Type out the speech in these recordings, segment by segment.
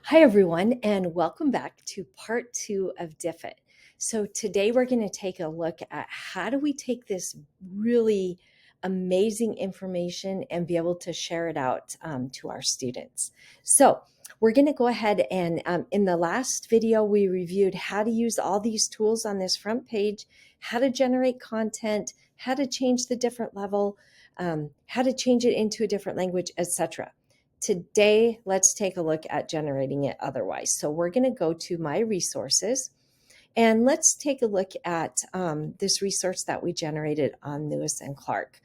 Hi, everyone, and welcome back to part 2 of Diffit. So today we're going to take a look at how do we take this really amazing information and be able to share it out to our students. So we're going to go ahead and in the last video, we reviewed how to use all these tools on this front page, how to generate content, how to change the different level, how to change it into a different language, etc. Today, let's take a look at generating it otherwise. So we're going to go to my resources and let's take a look at this resource that we generated on Lewis and Clark.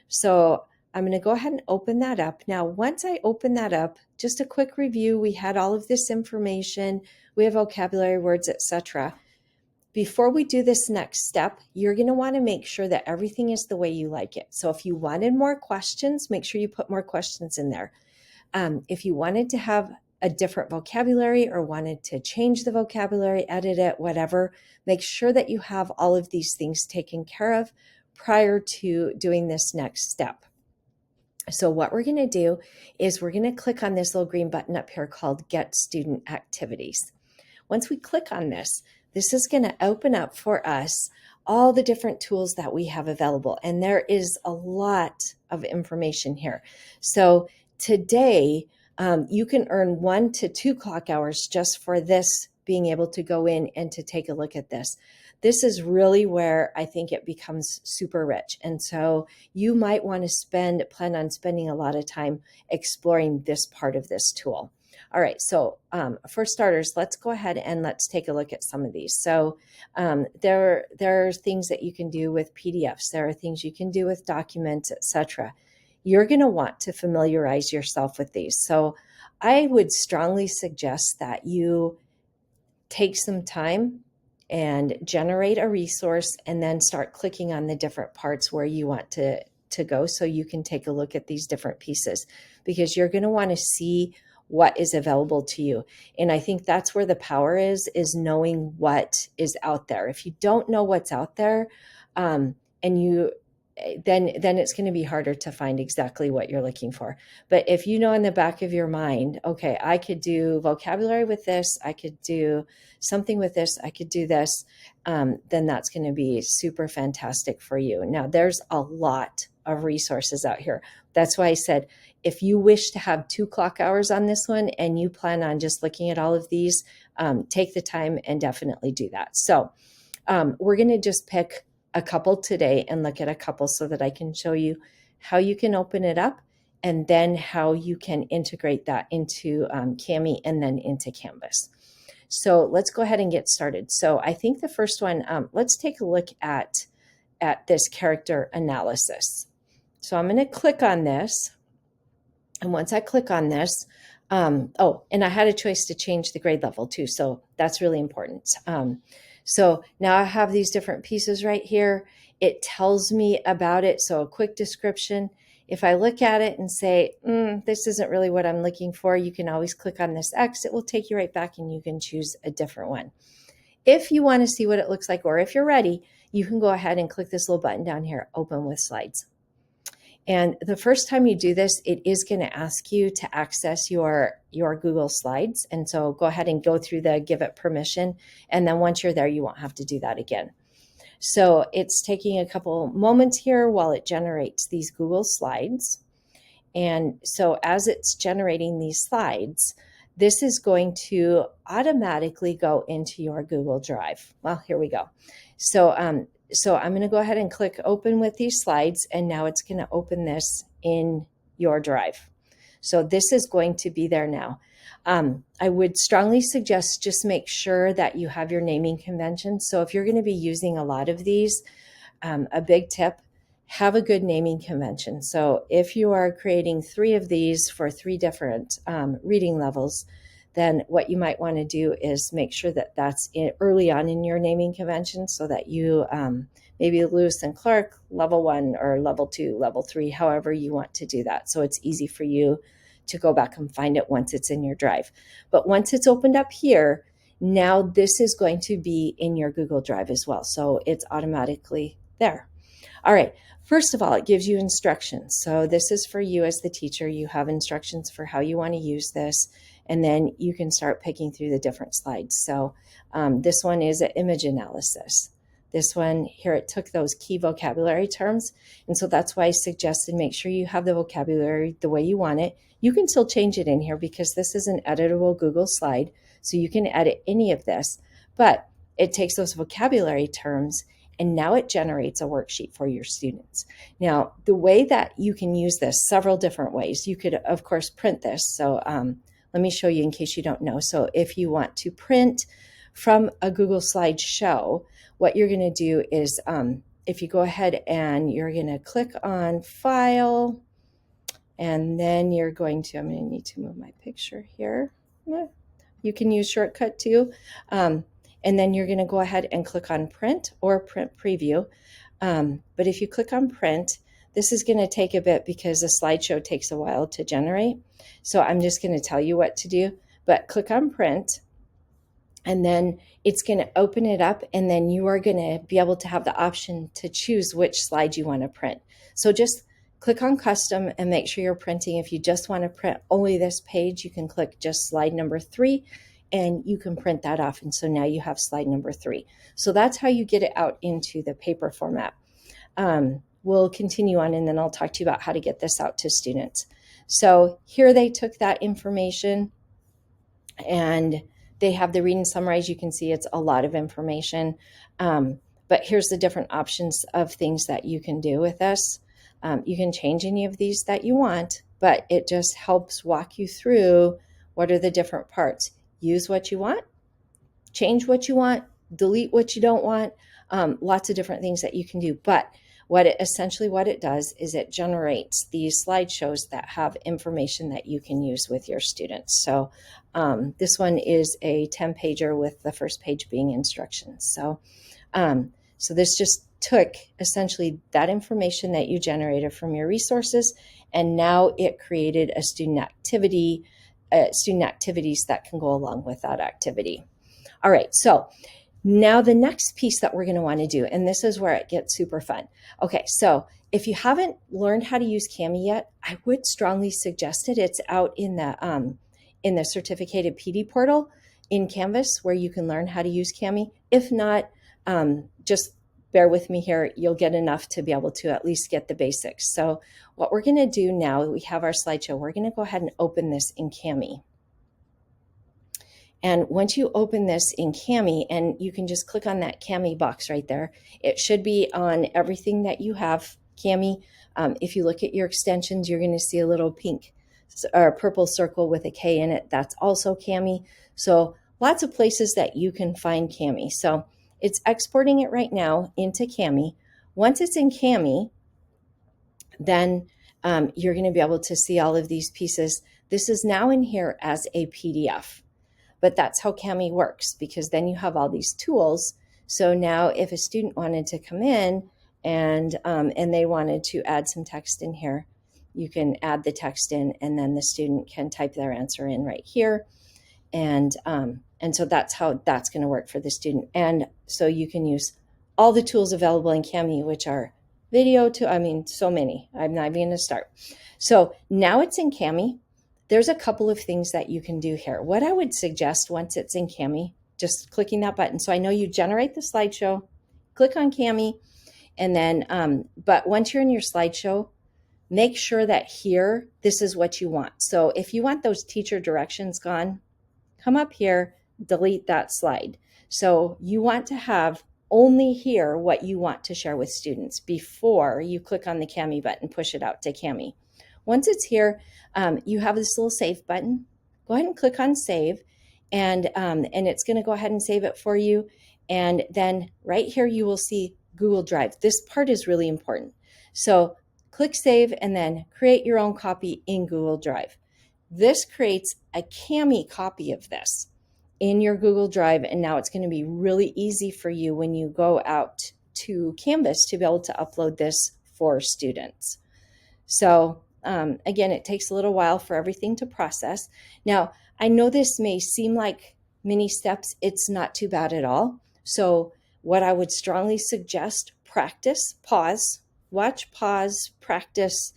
So I'm going to go ahead and open that up. Now, once I open that up, just a quick review. We had all of this information. We have vocabulary words, etc. Before we do this next step, you're going to want to make sure that everything is the way you like it. So if you wanted more questions, make sure you put more questions in there. If you wanted to have a different vocabulary or wanted to change the vocabulary, edit it, whatever, make sure that you have all of these things taken care of prior to doing this next step. So what we're going to do is we're going to click on this little green button up here called Get Student Activities. Once we click on this, this is going to open up for us all the different tools that we have available. And there is a lot of information here. So today, you can earn 1 to 2 clock hours just for this, being able to go in and to take a look at this. This is really where I think it becomes super rich. And so you might want to plan on spending a lot of time exploring this part of this tool. All right, so for starters, let's go ahead and let's take a look at some of these. So there are things that you can do with PDFs. There are things you can do with documents, etc. You're going to want to familiarize yourself with these. So I would strongly suggest that you take some time and generate a resource and then start clicking on the different parts where you want to go so you can take a look at these different pieces, because you're going to want to see what is available to you. And I think that's where the power is knowing what is out there. If you don't know what's out there, and you then it's going to be harder to find exactly what you're looking for. But if you know in the back of your mind, okay, I could do vocabulary with this, I could do something with this, I could do this, then that's going to be super fantastic for you. Now, there's a lot of resources out here. That's why I said, if you wish to have 2 clock hours on this one and you plan on just looking at all of these, take the time and definitely do that. So we're going to just pick a couple today and look at a couple so that I can show you how you can open it up and then how you can integrate that into Kami and then into Canvas. So let's go ahead and get started. So I think the first one, let's take a look at this character analysis. So I'm going to click on this. And once I click on this, and I had a choice to change the grade level too. So that's really important. So now I have these different pieces right here. It tells me about it. So a quick description. If I look at it and say, this isn't really what I'm looking for, you can always click on this X. It will take you right back and you can choose a different one. If you want to see what it looks like, or if you're ready, you can go ahead and click this little button down here, Open with Slides. And the first time you do this, it is going to ask you to access your Google Slides. And so go ahead and go through the give it permission. And then once you're there, you won't have to do that again. So it's taking a couple moments here while it generates these Google Slides. And so as it's generating these slides, this is going to automatically go into your Google Drive. Well, here we go. So I'm going to go ahead and click open with these slides, and now it's going to open this in your drive. So this is going to be there now. I would strongly suggest just make sure that you have your naming convention. So if you're going to be using a lot of these, a big tip, have a good naming convention. So if you are creating 3 of these for 3 different reading levels, then what you might want to do is make sure that that's early on in your naming convention so that you maybe Lewis and Clark level 1 or level 2, level 3, however you want to do that. So it's easy for you to go back and find it once it's in your drive. But once it's opened up here, now this is going to be in your Google Drive as well. So it's automatically there. All right. First of all, it gives you instructions. So this is for you as the teacher. You have instructions for how you want to use this. and then you can start picking through the different slides. So this one is an image analysis. This one here, it took those key vocabulary terms. And so that's why I suggested make sure you have the vocabulary the way you want it. You can still change it in here because this is an editable Google slide. So you can edit any of this, but it takes those vocabulary terms and now it generates a worksheet for your students. Now, the way that you can use this, several different ways. You could, of course, print this. So let me show you in case you don't know. So if you want to print from a Google slideshow, what you're going to do is if you go ahead and you're going to click on File, and then you're going to, I'm going to need to move my picture here. You can use shortcut too. And then you're going to go ahead and click on Print or Print Preview. But if you click on Print, this is going to take a bit because the slideshow takes a while to generate. So I'm just going to tell you what to do. But click on Print, and then it's going to open it up, and then you are going to be able to have the option to choose which slide you want to print. So just click on Custom and make sure you're printing. If you just want to print only this page, you can click just slide number 3 and you can print that off. And so now you have slide number 3. So that's how you get it out into the paper format. We'll continue on, and then I'll talk to you about how to get this out to students. So here they took that information and they have the read and summarize. You can see it's a lot of information, but here's the different options of things that you can do with this. You can change any of these that you want, but it just helps walk you through what are the different parts. Use what you want, change what you want, delete what you don't want, lots of different things that you can do. But essentially what it does is it generates these slideshows that have information that you can use with your students. So this one is a 10-pager with the first page being instructions. So this just took essentially that information that you generated from your resources, and now it created a student activity, student activities that can go along with that activity. All right, so now the next piece that we're going to want to do, and this is where it gets super fun. Okay, so if you haven't learned how to use Kami yet, I would strongly suggest it. It's out in the certificated PD portal in Canvas where you can learn how to use Kami. If not, just bear with me here. You'll get enough to be able to at least get the basics. So what we're going to do now, we have our slideshow. We're going to go ahead and open this in Kami. And once you open this in Kami, and you can just click on that Kami box right there, it should be on everything that you have Kami. If you look at your extensions, you're going to see a little pink or purple circle with a K in it. That's also Kami. So lots of places that you can find Kami. So it's exporting it right now into Kami. Once it's in Kami, then you're going to be able to see all of these pieces. This is now in here as a PDF. But that's how Kami works, because then you have all these tools. So now if a student wanted to come in and they wanted to add some text in here, you can add the text in, and then the student can type their answer in right here. And so that's how that's going to work for the student. And so you can use all the tools available in Kami, which are video so many. I'm not even going to start. So now it's in Kami. There's a couple of things that you can do here. What I would suggest once it's in Kami, just clicking that button. So I know you generate the slideshow, click on Kami, and then, but once you're in your slideshow, make sure that here, this is what you want. So if you want those teacher directions gone, come up here, delete that slide. So you want to have only here what you want to share with students before you click on the Kami button, push it out to Kami. Once it's here, you have this little save button. Go ahead and click on save, and it's going to go ahead and save it for you. And then right here, you will see Google Drive. This part is really important. So click save and then create your own copy in Google Drive. This creates a Kami copy of this in your Google Drive, and now it's going to be really easy for you when you go out to Canvas to be able to upload this for students. So again, it takes a little while for everything to process. Now, I know this may seem like many steps. It's not too bad at all. So what I would strongly suggest, practice, pause, watch, pause, practice,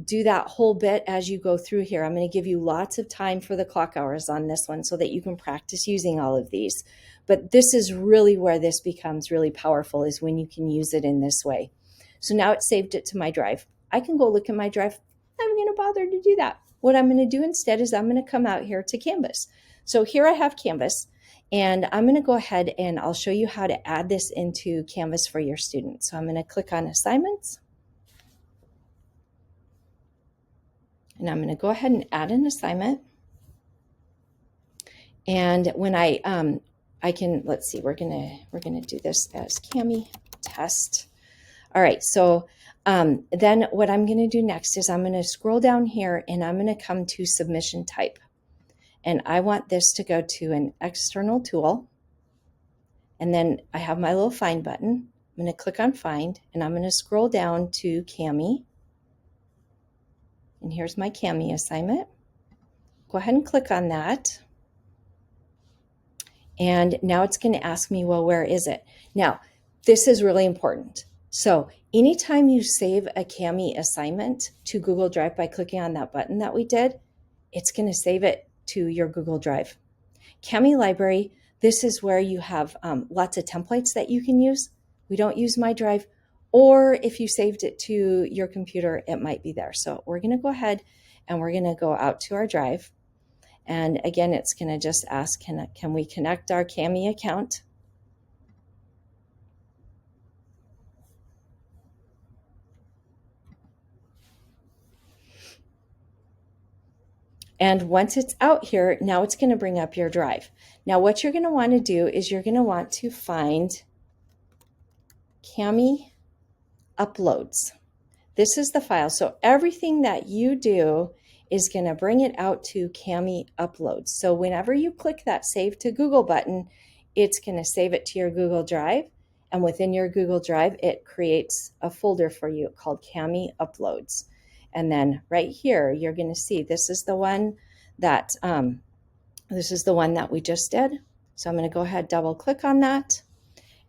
do that whole bit as you go through here. I'm going to give you lots of time for the clock hours on this one so that you can practice using all of these. But this is really where this becomes really powerful, is when you can use it in this way. So now it's saved it to my drive. I can go look at my drive. I'm going to bother to do that. What I'm going to do instead is I'm going to come out here to Canvas. So here I have Canvas, and I'm going to go ahead and I'll show you how to add this into Canvas for your students. So I'm going to click on Assignments. And I'm going to go ahead and add an assignment. And when I can, let's see, we're gonna do this as Cami test. All right, so then what I'm gonna do next is I'm gonna scroll down here and I'm gonna come to submission type. And I want this to go to an external tool. And then I have my little find button. I'm gonna click on find and I'm gonna scroll down to Cami. And here's my Cami assignment. Go ahead and click on that. And now it's going to ask me, well, where is it? Now, this is really important. So anytime you save a Cami assignment to Google Drive by clicking on that button that we did, it's going to save it to your Google Drive. Cami Library, this is where you have lots of templates that you can use. We don't use My Drive, or if you saved it to your computer, it might be there. So we're going to go ahead and we're going to go out to our drive. And again, it's going to just ask, can we connect our Cami account? And once it's out here, now it's going to bring up your drive. Now, what you're going to want to do is you're going to want to find Cami uploads. This is the file. So everything that you do is going to bring it out to Cami uploads. So whenever you click that Save to Google button, it's going to save it to your Google Drive. And within your Google Drive, it creates a folder for you called Cami uploads. And then right here, you're going to see this is the one that we just did. So I'm going to go ahead, double click on that.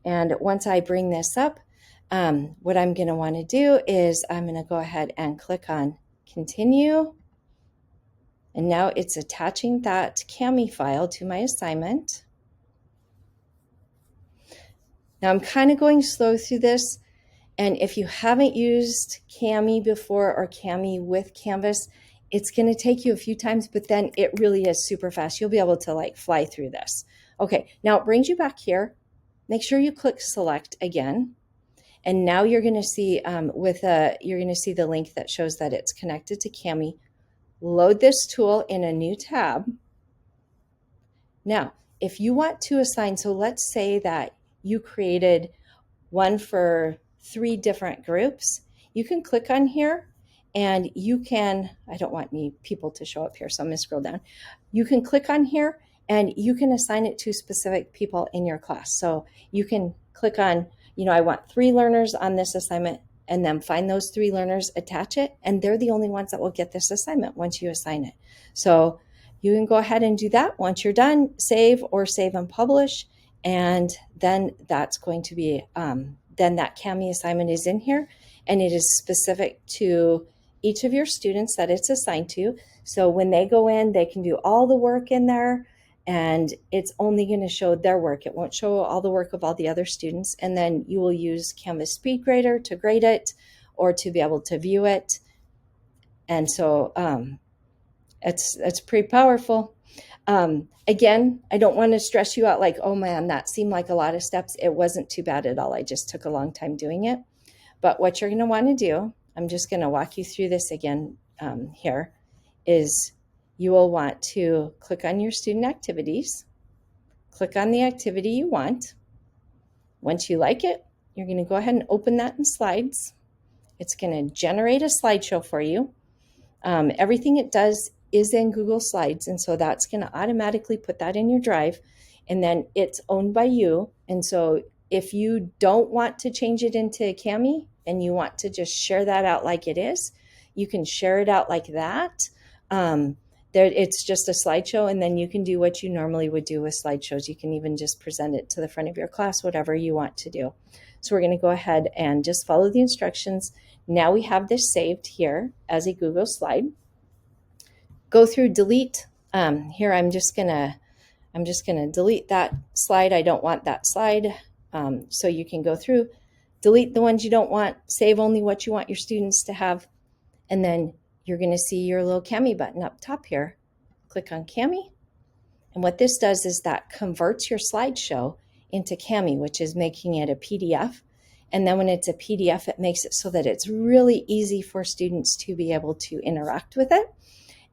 And once I bring this up, what I'm going to want to do is I'm going to go ahead and click on Continue. And now it's attaching that Cami file to my assignment. Now I'm kind of going slow through this. And if you haven't used Cami before or Cami with Canvas, it's going to take you a few times, but then it really is super fast. You'll be able to like fly through this. Okay, now it brings you back here. Make sure you click Select again. And now you're going to see you're going to see the link that shows that it's connected to Cami. Load this tool in a new tab. Now, if you want to assign, so let's say that you created one for 3 different groups, you can click on here and you can, I don't want any people to show up here, so I'm going to scroll down. You can click on here and you can assign it to specific people in your class. So you can click on, I want 3 learners on this assignment, and then find those 3 learners, attach it, and they're the only ones that will get this assignment once you assign it. So you can go ahead and do that. Once you're done, save and publish, and then that's going to be, then that Cami assignment is in here, and it is specific to each of your students that it's assigned to. So when they go in, they can do all the work in there, and it's only going to show their work. It won't show all the work of all the other students. And then you will use Canvas Speed Grader to grade it or to be able to view it. And so it's pretty powerful. Again, I don't want to stress you out like, oh man, that seemed like a lot of steps. It wasn't too bad at all. I just took a long time doing it. But what you're going to want to do, I'm just going to walk you through this again here, is you will want to click on your student activities, click on the activity you want. Once you like it, you're going to go ahead and open that in Slides. It's going to generate a slideshow for you. Everything it does is in Google Slides, and so that's going to automatically put that in your drive, and then it's owned by you. And so if you don't want to change it into Cami and you want to just share that out like it is, you can share it out like that. It's just a slideshow, and then you can do what you normally would do with slideshows. You can even just present it to the front of your class, whatever you want to do. So we're going to go ahead and just follow the instructions. Now we have this saved here as a Google slide. Go through delete. Here I'm just gonna delete that slide. I don't want that slide. So you can go through, delete the ones you don't want, save only what you want your students to have, and then you're going to see your little Cami button up top here. Click on Cami, and what this does is that converts your slideshow into Cami, which is making it a PDF. And then when it's a PDF, it makes it so that it's really easy for students to be able to interact with it.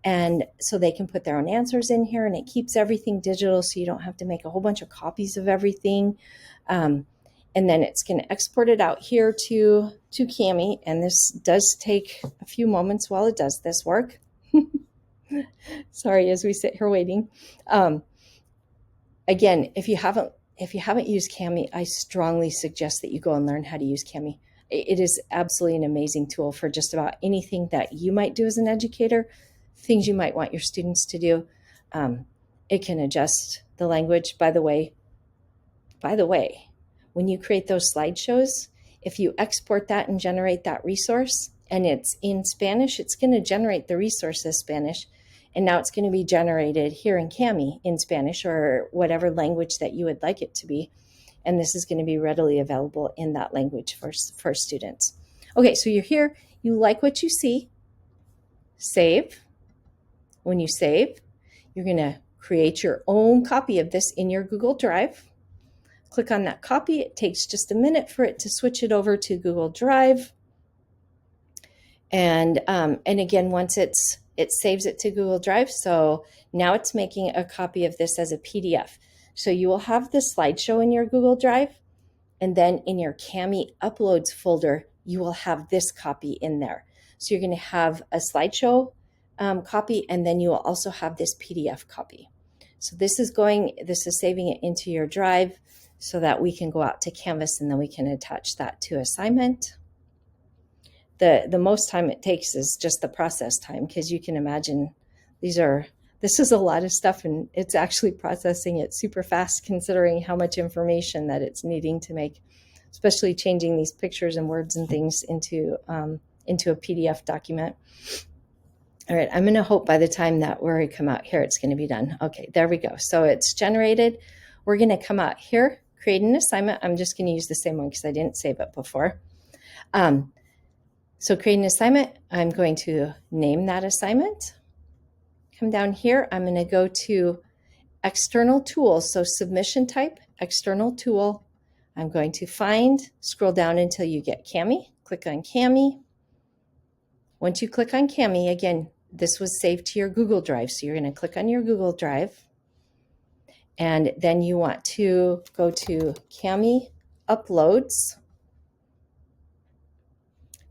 And so they can put their own answers in here, and it keeps everything digital so you don't have to make a whole bunch of copies of everything. And then it's going to export it out here to Cami. And this does take a few moments while it does this work. Sorry, as we sit here waiting. Again, if you haven't used Cami, I strongly suggest that you go and learn how to use Cami. It is absolutely an amazing tool for just about anything that you might do as an educator, things you might want your students to do. It can adjust the language. By the way, when you create those slideshows, if you export that and generate that resource and it's in Spanish, it's going to generate the resource as Spanish. And now it's going to be generated here in Cami in Spanish or whatever language that you would like it to be. And this is going to be readily available in that language for students. Okay, so you're here, you like what you see, save. When you save, you're going to create your own copy of this in your Google Drive. Click on that copy. It takes just a minute for it to switch it over to Google Drive. And again, once it saves it to Google Drive. So now it's making a copy of this as a PDF. So you will have the slideshow in your Google Drive, and then in your Cami Uploads folder, you will have this copy in there. So you're going to have a slideshow copy, and then you will also have this PDF copy. So this is saving it into your drive so that we can go out to Canvas and then we can attach that to assignment. The most time it takes is just the process time, because you can imagine this is a lot of stuff, and it's actually processing it super fast considering how much information that it's needing to make, especially changing these pictures and words and things into a PDF document. All right, I'm going to hope by the time that we come out here, it's going to be done. Okay, there we go. So it's generated. We're going to come out here, create an assignment. I'm just going to use the same one because I didn't save it before. So create an assignment. I'm going to name that assignment. Come down here. I'm going to go to external tools. So submission type, external tool. I'm going to scroll down until you get Cami. Click on Cami. Once you click on Cami, again, this was saved to your Google Drive. So you're going to click on your Google Drive. And then you want to go to Cami Uploads.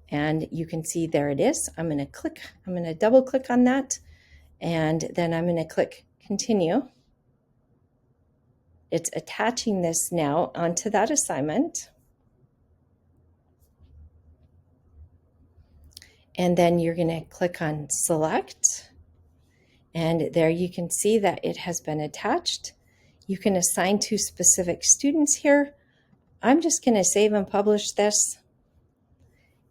And you can see there it is. I'm going to double click on that. And then I'm going to click Continue. It's attaching this now onto that assignment. And then you're going to click on Select. And there you can see that it has been attached. You can assign to specific students here. I'm just going to save and publish this.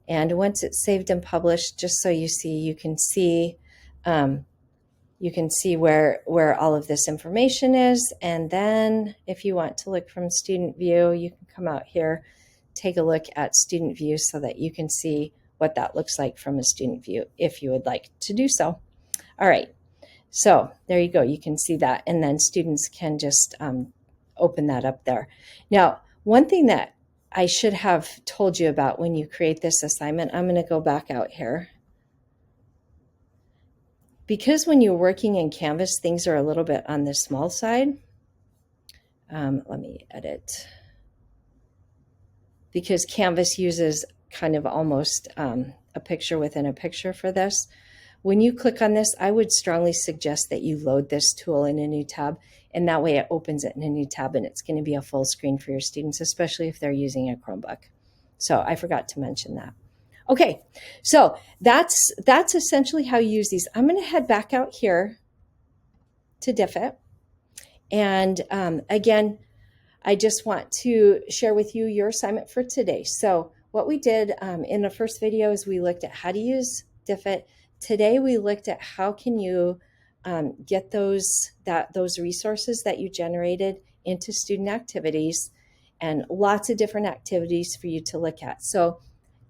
And once it's saved and published, just so you can see where all of this information is. And then if you want to look from student view, you can come out here, take a look at student view so that you can see what that looks like from a student view if you would like to do so. All right, so there you go. You can see that, and then students can just open that up there. Now, one thing that I should have told you about when you create this assignment, I'm going to go back out here. Because when you're working in Canvas, things are a little bit on the small side. Let me edit. Because Canvas uses kind of almost a picture within a picture for this. When you click on this, I would strongly suggest that you load this tool in a new tab, and that way it opens it in a new tab, and it's going to be a full screen for your students, especially if they're using a Chromebook. So I forgot to mention that. Okay, so that's essentially how you use these. I'm going to head back out here to Diffit. And again, I just want to share with you your assignment for today. So what we did in the first video is we looked at how to use Diffit. Today we looked at how can you get those resources that you generated into student activities, and lots of different activities for you to look at. So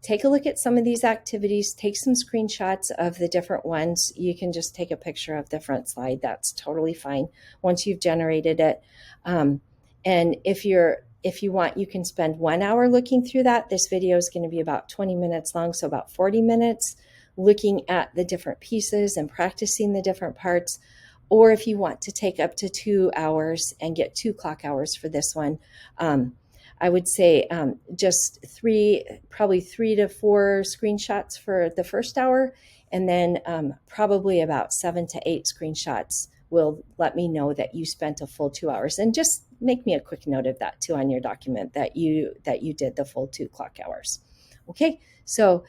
take a look at some of these activities, take some screenshots of the different ones. You can just take a picture of the front slide. That's totally fine once you've generated it. And if you want, you can spend 1 hour looking through that. This video is going to be about 20 minutes long, so about 40 minutes looking at the different pieces and practicing the different parts. Or if you want to take up to 2 hours and get 2 clock hours for this one, I would say just probably 3 to 4 screenshots for the first hour, and then probably about 7 to 8 screenshots will let me know that you spent a full 2 hours. And just make me a quick note of that too on your document, that you did the full 2 clock hours. Okay, so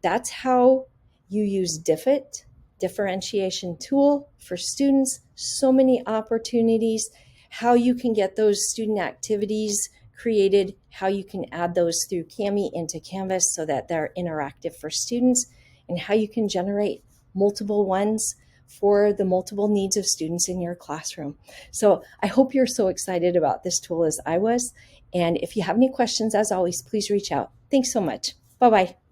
that's how you use Diffit, differentiation tool for students. So many opportunities, how you can get those student activities created, how you can add those through Kami into Canvas so that they're interactive for students, and how you can generate multiple ones for the multiple needs of students in your classroom. So I hope you're so excited about this tool as I was. And if you have any questions, as always, please reach out. Thanks so much. Bye-bye.